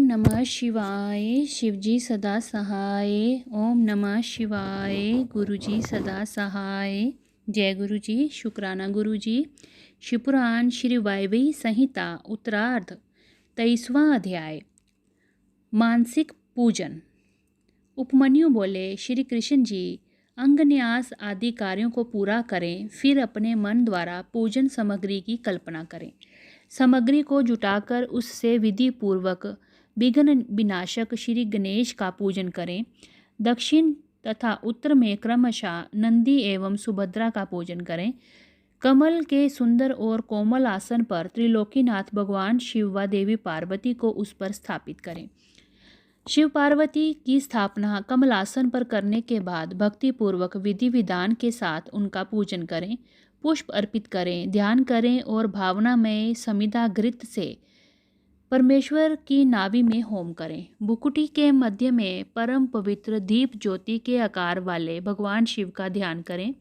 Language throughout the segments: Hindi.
नमः शिवाय। शिवजी सदा सहाय। ओम नमः शिवाय। गुरुजी सदा सहाय। जय गुरुजी। शुक्राना गुरुजी। शिवपुराण श्री वायव्य संहिता उत्तरार्ध 23वां अध्याय। मानसिक पूजन। उपमन्यु बोले, श्री कृष्ण जी अंगन्यास आदि कार्यों को पूरा करें, फिर अपने मन द्वारा पूजन सामग्री की कल्पना करें। सामग्री को जुटाकर उससे विधि पूर्वक विघ्न विनाशक श्री गणेश का पूजन करें। दक्षिण तथा उत्तर में क्रमशः नंदी एवं सुभद्रा का पूजन करें। कमल के सुंदर और कोमल आसन पर त्रिलोकीनाथ भगवान शिव व देवी पार्वती को उस पर स्थापित करें। शिव पार्वती की स्थापना कमलासन पर करने के बाद भक्तिपूर्वक विधि विधान के साथ उनका पूजन करें। पुष्प अर्पित करें, ध्यान करें और भावनामय समिधा घृत से परमेश्वर की नाभि में होम करें। भुकुटी के मध्य में परम पवित्र दीप ज्योति के आकार वाले भगवान शिव का ध्यान करें।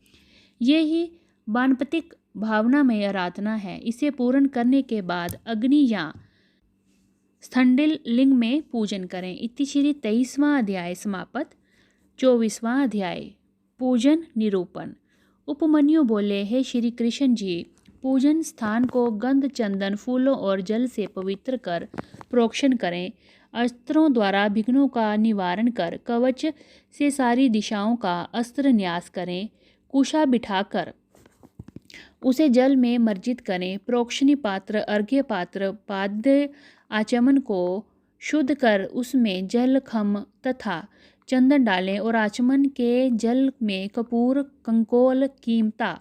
ये ही वानप्रतिक भावनामय आराधना है। इसे पूर्ण करने के बाद अग्नि या स्थंडिल लिंग में पूजन करें। इति श्री 23वां अध्याय समापत। 24वां अध्याय। पूजन निरूपण। उपमन्यु बोले, हे श्री कृष्ण जी, पूजन स्थान को गंध, चंदन, फूलों और जल से पवित्र कर प्रोक्षण करें। अस्त्रों द्वारा विघ्नों का निवारण कर कवच से सारी दिशाओं का अस्त्र न्यास करें। कुशा बिठाकर उसे जल में मर्जित करें। प्रोक्षणी पात्र, अर्घ्य पात्र, पाद्य आचमन को शुद्ध कर उसमें जल, खम तथा चंदन डालें और आचमन के जल में कपूर, कंकोल, कीमता,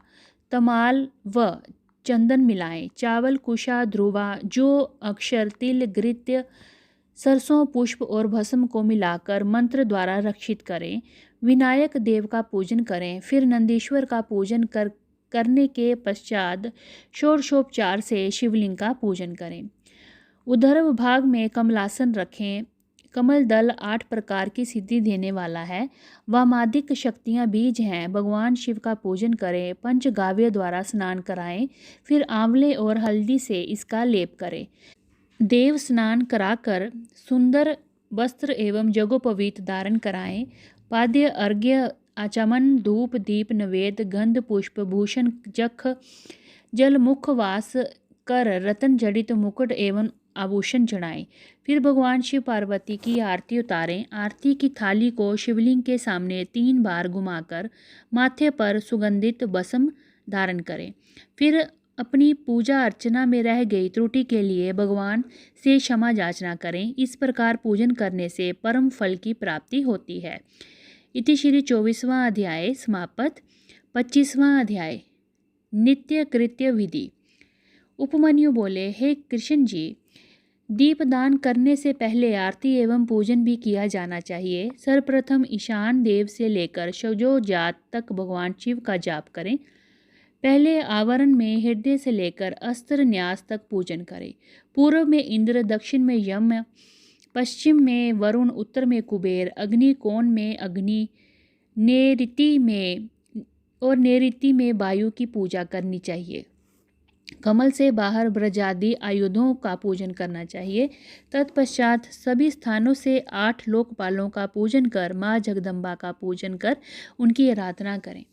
तमाल व चंदन मिलाएं। चावल, कुशा, ध्रुवा, जो, अक्षर, तिल, घृत्य, सरसों, पुष्प और भस्म को मिलाकर मंत्र द्वारा रक्षित करें। विनायक देव का पूजन करें। फिर नंदीश्वर का पूजन करने के पश्चात षोडशोपचार से शिवलिंग का पूजन करें। उदर भाग में कमलासन रखें। कमल दल 8 प्रकार की सिद्धि देने वाला है। वामादिक शक्तियाँ बीज हैं। भगवान शिव का पूजन करें। पंचगाव्य द्वारा स्नान कराएं। फिर आंवले और हल्दी से इसका लेप करें। देव स्नान कराकर सुंदर वस्त्र एवं जगोपवीत धारण कराएं। पाद्य, अर्घ्य, आचमन, धूप, दीप, नवेद, गंध, पुष्प, भूषण, जख, जल, मुख वास कर रतन जड़ित मुकुट एवं आभूषण चढ़ाएं। फिर भगवान शिव पार्वती की आरती उतारें। आरती की थाली को शिवलिंग के सामने 3 बार घुमाकर माथे पर सुगंधित भस्म धारण करें। फिर अपनी पूजा अर्चना में रह गई त्रुटि के लिए भगवान से क्षमा याचना करें। इस प्रकार पूजन करने से परम फल की प्राप्ति होती है। इति श्री 24वां अध्याय समापत। 25वां अध्याय। नित्य कृत्य विधि। उपमन्यु बोले, हे कृष्ण जी, दीपदान करने से पहले आरती एवं पूजन भी किया जाना चाहिए। सर्वप्रथम ईशान देव से लेकर शौर्यजात तक भगवान शिव का जाप करें। पहले आवरण में हृदय से लेकर अस्त्र न्यास तक पूजन करें। पूर्व में इंद्र, दक्षिण में यम, पश्चिम में वरुण, उत्तर में कुबेर, अग्नि कोण में अग्नि, नैऋति में वायु की पूजा करनी चाहिए। कमल से बाहर ब्रजादि आयुधों का पूजन करना चाहिए। तत्पश्चात सभी स्थानों से 8 लोकपालों का पूजन कर माँ जगदम्बा का पूजन कर उनकी आराधना करें।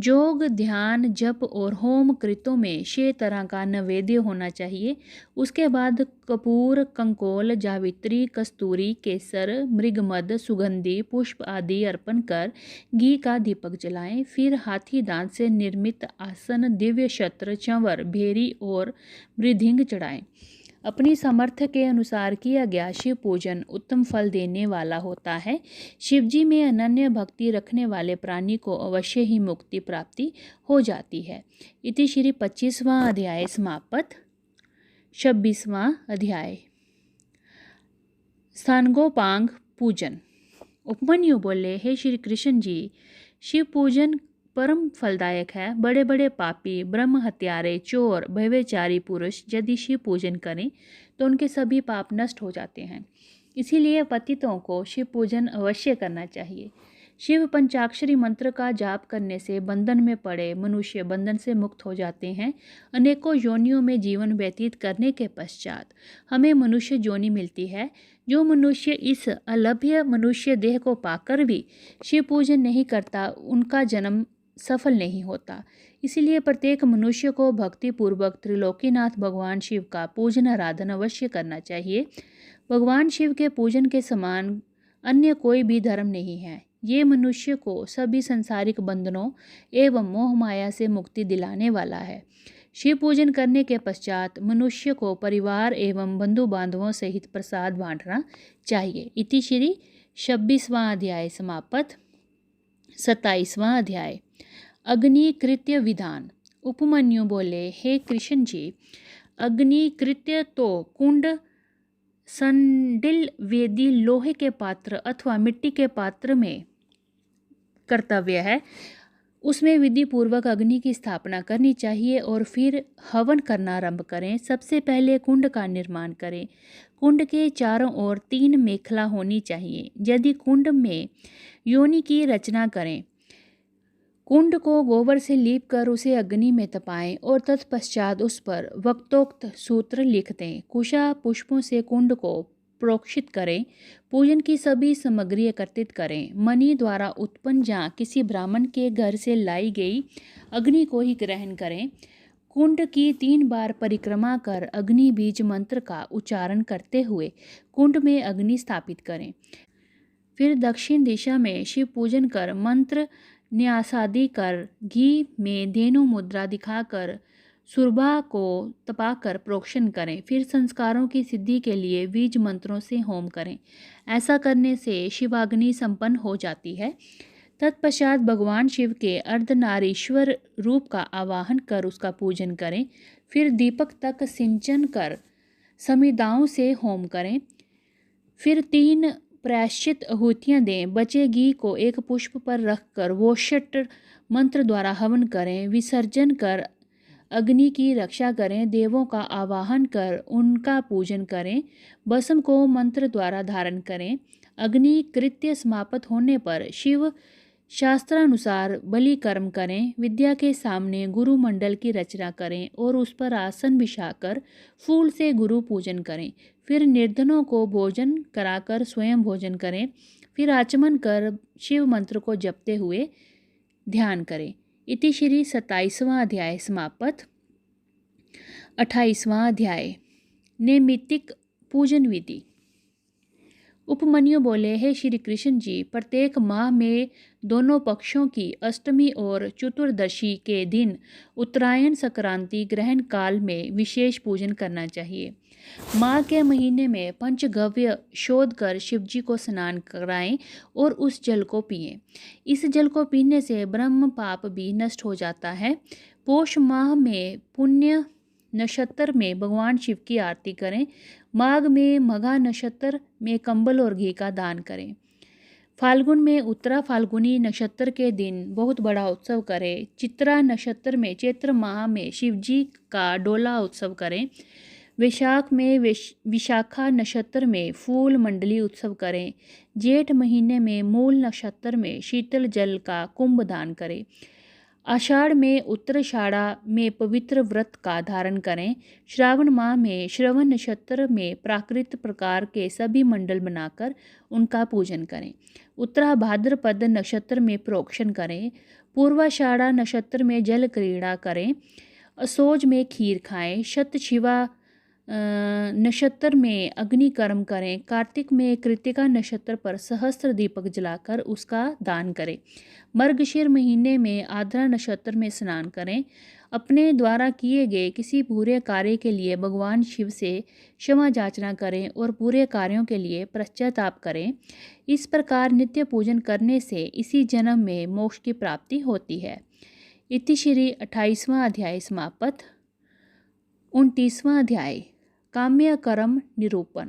योग, ध्यान, जप और होम कृतों में 6 तरह का नैवेद्य होना चाहिए। उसके बाद कपूर, कंकोल, जावित्री, कस्तूरी, केसर, मृगमद, सुगंधि, पुष्प आदि अर्पण कर घी का दीपक जलाएं। फिर हाथी दांत से निर्मित आसन, दिव्य शस्त्र, चंवर, भेरी और मृदंग चढ़ाएं। अपनी सामर्थ्य के अनुसार किया गया शिव पूजन उत्तम फल देने वाला होता है। शिवजी में अनन्य भक्ति रखने वाले प्राणी को अवश्य ही मुक्ति प्राप्ति हो जाती है। इति श्री 25वां अध्याय समापत। 26वां अध्याय। सांगोपांग पूजन। उपमन्यु बोले, हे श्री कृष्ण जी, शिव पूजन परम फलदायक है। बड़े बड़े पापी, ब्रह्म हत्यारे, चोर, व्यभिचारी पुरुष यदि शिव पूजन करें तो उनके सभी पाप नष्ट हो जाते हैं। इसीलिए पतितों को शिव पूजन अवश्य करना चाहिए। शिव पंचाक्षरी मंत्र का जाप करने से बंधन में पड़े मनुष्य बंधन से मुक्त हो जाते हैं। अनेकों योनियों में जीवन व्यतीत करने के पश्चात हमें मनुष्य योनि मिलती है। जो मनुष्य इस अलभ्य मनुष्य देह को पाकर भी शिव पूजन नहीं करता, उनका जन्म सफल नहीं होता। इसलिए प्रत्येक मनुष्य को भक्तिपूर्वक त्रिलोकीनाथ भगवान शिव का पूजन आराधन अवश्य करना चाहिए। भगवान शिव के पूजन के समान अन्य कोई भी धर्म नहीं है। ये मनुष्य को सभी संसारिक बंधनों एवं मोह माया से मुक्ति दिलाने वाला है। शिव पूजन करने के पश्चात मनुष्य को परिवार एवं बंधु बांधवों सहित प्रसाद बांटना चाहिए। इति श्री 26वां अध्याय समाप्त। 27वां अध्याय अग्निकृत्य विधान। उपमन्यु बोले, हे कृष्ण जी, अग्निकृत्य तो कुंड, संडिल, वेदी, लोहे के पात्र अथवा मिट्टी के पात्र में कर्तव्य है। उसमें विधि पूर्वक अग्नि की स्थापना करनी चाहिए और फिर हवन करना आरंभ करें। सबसे पहले कुंड का निर्माण करें। कुंड के चारों ओर 3 मेखला होनी चाहिए। यदि कुंड में योनि की रचना करें, कुंड को गोबर से लीप कर उसे अग्नि में तपाएं और तत्पश्चात उस पर वक्तोक्त सूत्र लिख दें। कुशा पुष्पों से कुंड को प्रोक्षित करें। पूजन की सभी सामग्री एकत्रित करें। मणि द्वारा उत्पन्न या किसी ब्राह्मण के घर से लाई गई अग्नि को ही ग्रहण करें। कुंड की 3 बार परिक्रमा कर अग्नि बीज मंत्र का उच्चारण करते हुए कुंड में अग्नि स्थापित करें। फिर दक्षिण दिशा में शिव पूजन कर मंत्र न्यासादि कर घी में धेनु मुद्रा दिखाकर सुरभा को तपाकर प्रोक्षण करें। फिर संस्कारों की सिद्धि के लिए बीज मंत्रों से होम करें। ऐसा करने से शिवाग्नि संपन्न हो जाती है। तत्पश्चात भगवान शिव के अर्धनारीश्वर रूप का आवाहन कर उसका पूजन करें। फिर दीपक तक सिंचन कर समिदाओं से होम करें। फिर 3 प्रायश्चित आहुतियाँ दें। बचे घी को एक पुष्प पर रखकर वोषट मंत्र द्वारा हवन करें। विसर्जन कर अग्नि की रक्षा करें। देवों का आवाहन कर उनका पूजन करें। भस्म को मंत्र द्वारा धारण करें। अग्नि कृत्य समाप्त होने पर शिव शास्त्रानुसार बलि कर्म करें। विद्या के सामने गुरु मंडल की रचना करें और उस पर आसन बिछाकर फूल से गुरु पूजन करें। फिर निर्धनों को भोजन कराकर स्वयं भोजन करें। फिर आचमन कर शिव मंत्र को जपते हुए ध्यान करें। इति श्री 27वां अध्याय समाप्त। 28वां अध्याय नैमित्तिक पूजन विधि। उपमन्यु बोले, हे श्री कृष्ण जी, प्रत्येक माह में दोनों पक्षों की अष्टमी और चतुर्दशी के दिन उत्तरायण संक्रांति ग्रहण काल में विशेष पूजन करना चाहिए। माह के महीने में पंचगव्य शोध कर शिवजी को स्नान कराएं और उस जल को पिएं। इस जल को पीने से ब्रह्म पाप भी नष्ट हो जाता है। पोष माह में पुण्य नक्षत्र में भगवान शिव की आरती करें। माघ में मघा नक्षत्र में कंबल और घी का दान करें। फाल्गुन में उत्तरा फाल्गुनी नक्षत्र के दिन बहुत बड़ा उत्सव करें। चित्रा नक्षत्र में चैत्र माह में शिवजी का डोला उत्सव करें। वैशाख में विशाखा नक्षत्र में फूल मंडली उत्सव करें। जेठ महीने में मूल नक्षत्र में शीतल जल का कुंभ दान करें। आषाढ़ में उत्तराषाढ़ा में पवित्र व्रत का धारण करें। श्रावण माह में श्रवण नक्षत्र में प्राकृत प्रकार के सभी मंडल बनाकर उनका पूजन करें। उत्तरा भाद्रपद नक्षत्र में प्रोक्षण करें। पूर्वाषाढ़ा नक्षत्र में जल क्रीड़ा करें। असोज में खीर खाएं। शतशिवा नक्षत्र में अग्नि कर्म करें। कार्तिक में कृतिका नक्षत्र पर सहस्त्र दीपक जलाकर उसका दान करें। मर्गशीर महीने में आद्रा नक्षत्र में स्नान करें। अपने द्वारा किए गए किसी बुरे कार्य के लिए भगवान शिव से क्षमा याचना करें और पूरे कार्यों के लिए पश्चाताप करें। इस प्रकार नित्य पूजन करने से इसी जन्म में मोक्ष की प्राप्ति होती है। इति श्री 28वां अध्याय समाप्त। 29वां अध्याय काम्य कर्म निरूपण।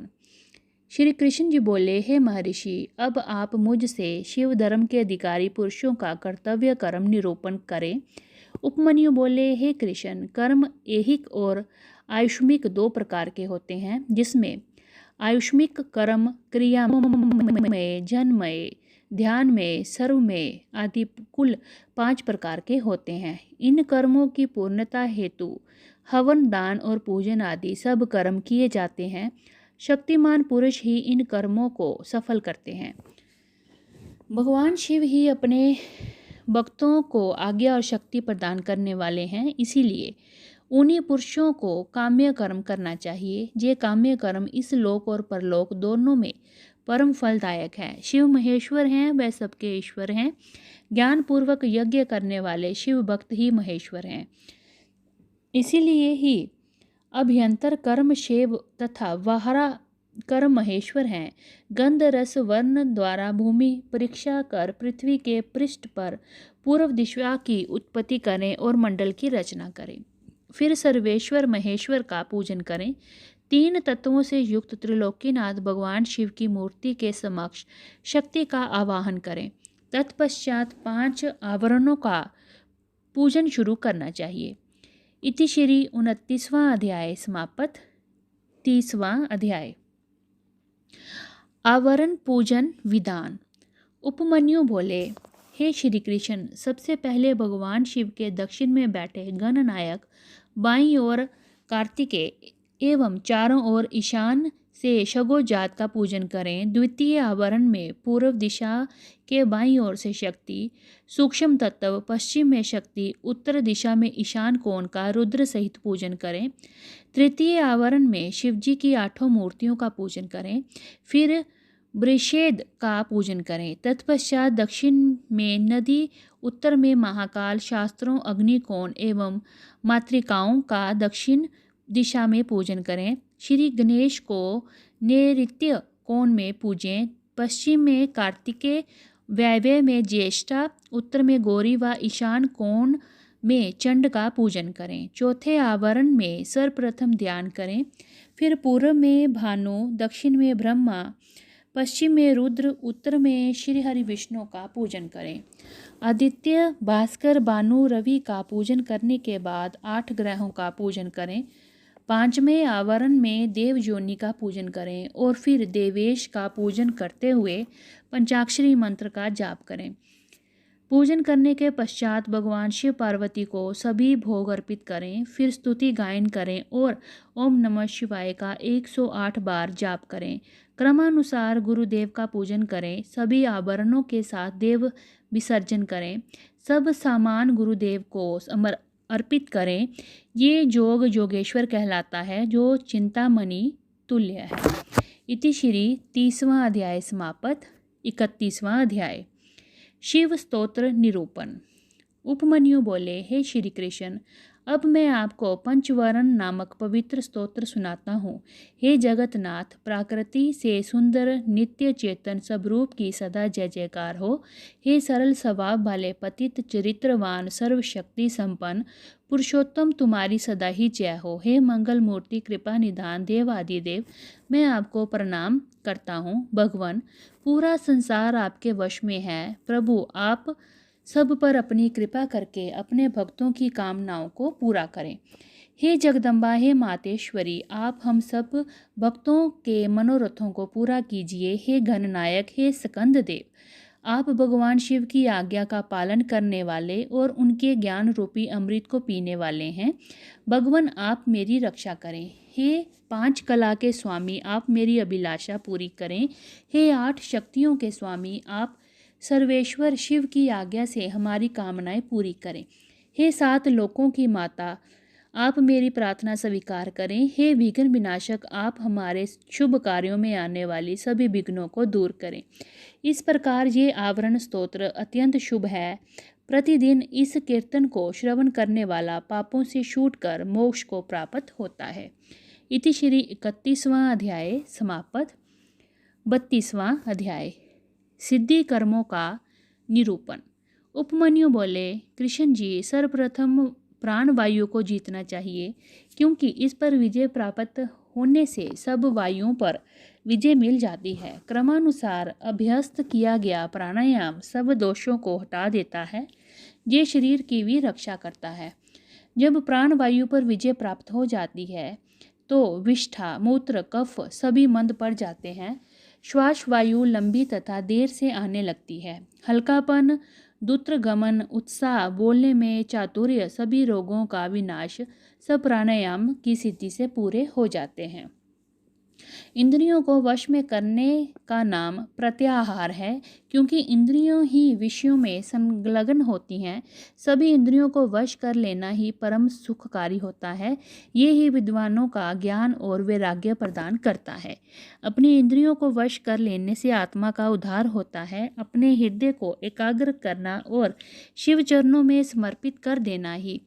श्री कृष्ण जी बोले, हे महर्षि, अब आप मुझसे शिव धर्म के अधिकारी पुरुषों का कर्तव्य कर्म निरूपण करें। उपमन्यु बोले, हे कृष्ण, कर्म ऐहिक और आयुष्मिक 2 प्रकार के होते हैं, जिसमें आयुष्मिक कर्म क्रियामय, जन्ममय, ध्यान में, सर्व में आदि कुल 5 प्रकार के होते हैं। इन कर्मों की पूर्णता हेतु हवन, दान और पूजन आदि सब कर्म किए जाते हैं। शक्तिमान पुरुष ही इन कर्मों को सफल करते हैं। भगवान शिव ही अपने भक्तों को आज्ञा और शक्ति प्रदान करने वाले हैं। इसीलिए उन्हीं पुरुषों को काम्य कर्म करना चाहिए। ये काम्य कर्म इस लोक और परलोक दोनों में परम फलदायक है। शिव महेश्वर हैं, वह सबके ईश्वर हैं। ज्ञान पूर्वक यज्ञ करने वाले शिव भक्त ही महेश्वर हैं। इसीलिए ही अभ्यंतर कर्म शिव तथा वाहरा कर्म महेश्वर हैं। गंध रस वर्ण द्वारा भूमि परीक्षा कर पृथ्वी के पृष्ठ पर पूर्व दिशा की उत्पत्ति करें और मंडल की रचना करें। फिर सर्वेश्वर महेश्वर का पूजन करें। 3 तत्वों से युक्त त्रिलोकीनाथ भगवान शिव की मूर्ति के समक्ष शक्ति का आवाहन करें। तत्पश्चात 5 आवरणों का पूजन शुरू करना चाहिए। इति श्री 29वां अध्याय समाप्त। 30वां अध्याय आवरण पूजन विधान। उपमन्यु बोले, हे श्री कृष्ण, सबसे पहले भगवान शिव के दक्षिण में बैठे गणनायक, बाईं ओर कार्तिकेय एवं चारों ओर ईशान से शगोजात का पूजन करें। द्वितीय आवरण में पूर्व दिशा के बाईं ओर से शक्ति, सूक्ष्म तत्व, पश्चिम में शक्ति, उत्तर दिशा में ईशान कोण का रुद्र सहित पूजन करें। तृतीय आवरण में शिवजी की 8 मूर्तियों का पूजन करें। फिर वृषेद का पूजन करें। तत्पश्चात दक्षिण में नदी, उत्तर में महाकाल, शास्त्रों, अग्निकोण एवं मातृकाओं का दक्षिण दिशा में पूजन करें। श्री गणेश को नैऋत्य कोण में पूजें। पश्चिम में कार्तिकेय, वायव्य में ज्येष्ठा, उत्तर में गौरी व ईशान कोण में चंड का पूजन करें। चौथे आवरण में सर्वप्रथम ध्यान करें। फिर पूर्व में भानु, दक्षिण में ब्रह्मा, पश्चिम में रुद्र, उत्तर में श्री हरि विष्णु का पूजन करें। आदित्य, भास्कर, भानु, रवि का पूजन करने के बाद 8 ग्रहों का पूजन करें। 5वें आवरण में देव योनि का पूजन करें और फिर देवेश का पूजन करते हुए पंचाक्षरी मंत्र का जाप करें। पूजन करने के पश्चात भगवान शिव पार्वती को सभी भोग अर्पित करें। फिर स्तुति गायन करें और ओम नमः शिवाय का 108 बार जाप करें। क्रमानुसार गुरुदेव का पूजन करें। सभी आभरणों के साथ देव विसर्जन करें। सब सामान गुरुदेव को अर्पित करें। ये योग योगेश्वर कहलाता है, जो चिंतामणि तुल्य है। इति श्री 30वां अध्याय समाप्त। 31वां अध्याय शिव स्तोत्र निरूपण। उपमन्यु बोले, हे श्री कृष्ण, अब मैं आपको पंचवरण नामक पवित्र स्तोत्र सुनाता हूँ। हे जगतनाथ, प्रकृति से सुंदर नित्य चेतन स्वरूप की सदा जय जयकार हो। हे सरल स्वभाव वाले पतित चरित्रवान सर्वशक्ति संपन्न पुरुषोत्तम, तुम्हारी सदा ही जय हो। हे मंगल मूर्ति, कृपा निधान, देव आदि देव, मैं आपको प्रणाम करता हूँ। भगवान, पूरा संसार आपके वश में है। प्रभु, आप सब पर अपनी कृपा करके अपने भक्तों की कामनाओं को पूरा करें। हे जगदम्बा, हे मातेश्वरी, आप हम सब भक्तों के मनोरथों को पूरा कीजिए। हे गणनायक, हे स्कंद देव, आप भगवान शिव की आज्ञा का पालन करने वाले और उनके ज्ञान रूपी अमृत को पीने वाले हैं। भगवान, आप मेरी रक्षा करें। हे 5 कला के स्वामी, आप मेरी अभिलाषा पूरी करें। हे 8 शक्तियों के स्वामी, आप सर्वेश्वर शिव की आज्ञा से हमारी कामनाएं पूरी करें। हे 7 लोकों की माता, आप मेरी प्रार्थना स्वीकार करें। हे विघ्न विनाशक, आप हमारे शुभ कार्यों में आने वाली सभी विघ्नों को दूर करें। इस प्रकार ये आवरण स्तोत्र अत्यंत शुभ है। प्रतिदिन इस कीर्तन को श्रवण करने वाला पापों से छूटकर मोक्ष को प्राप्त होता है। इति श्री 31वां अध्याय समाप्त। 32वां अध्याय सिद्धि कर्मों का निरूपण। उपमन्यु बोले, कृष्ण जी, सर्वप्रथम प्राणवायु को जीतना चाहिए, क्योंकि इस पर विजय प्राप्त होने से सब वायुओं पर विजय मिल जाती है। क्रमानुसार अभ्यस्त किया गया प्राणायाम सब दोषों को हटा देता है। ये शरीर की भी रक्षा करता है। जब प्राणवायु पर विजय प्राप्त हो जाती है तो विष्ठा, मूत्र, कफ सभी मंद पड़ जाते हैं। श्वास वायु लंबी तथा देर से आने लगती है। हल्कापन, दूत्रगमन, उत्साह, बोलने में चातुर्य, सभी रोगों का विनाश सब प्राणायाम की सिद्धि से पूरे हो जाते हैं। इंद्रियों को वश में करने का नाम प्रत्याहार है, क्योंकि इंद्रियों ही विषयों में संलग्न होती हैं। सभी इंद्रियों को वश कर लेना ही परम सुखकारी होता है। ये ही विद्वानों का ज्ञान और वैराग्य प्रदान करता है। अपनी इंद्रियों को वश कर लेने से आत्मा का उद्धार होता है। अपने हृदय को एकाग्र करना और शिव चरणों में समर्पित कर देना ही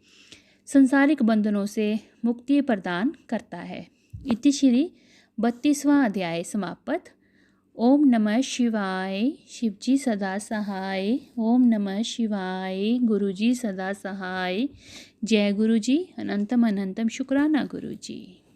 संसारिक बंधनों से मुक्ति प्रदान करता है। इति श्री 32वां अध्याय समाप्त। ओम नमः शिवाय। शिवजी सदा सहाय। ओम नमः शिवाय। गुरुजी सदा सहाय। जय गुरुजी। अनंतम अनंतम शुक्राना गुरुजी।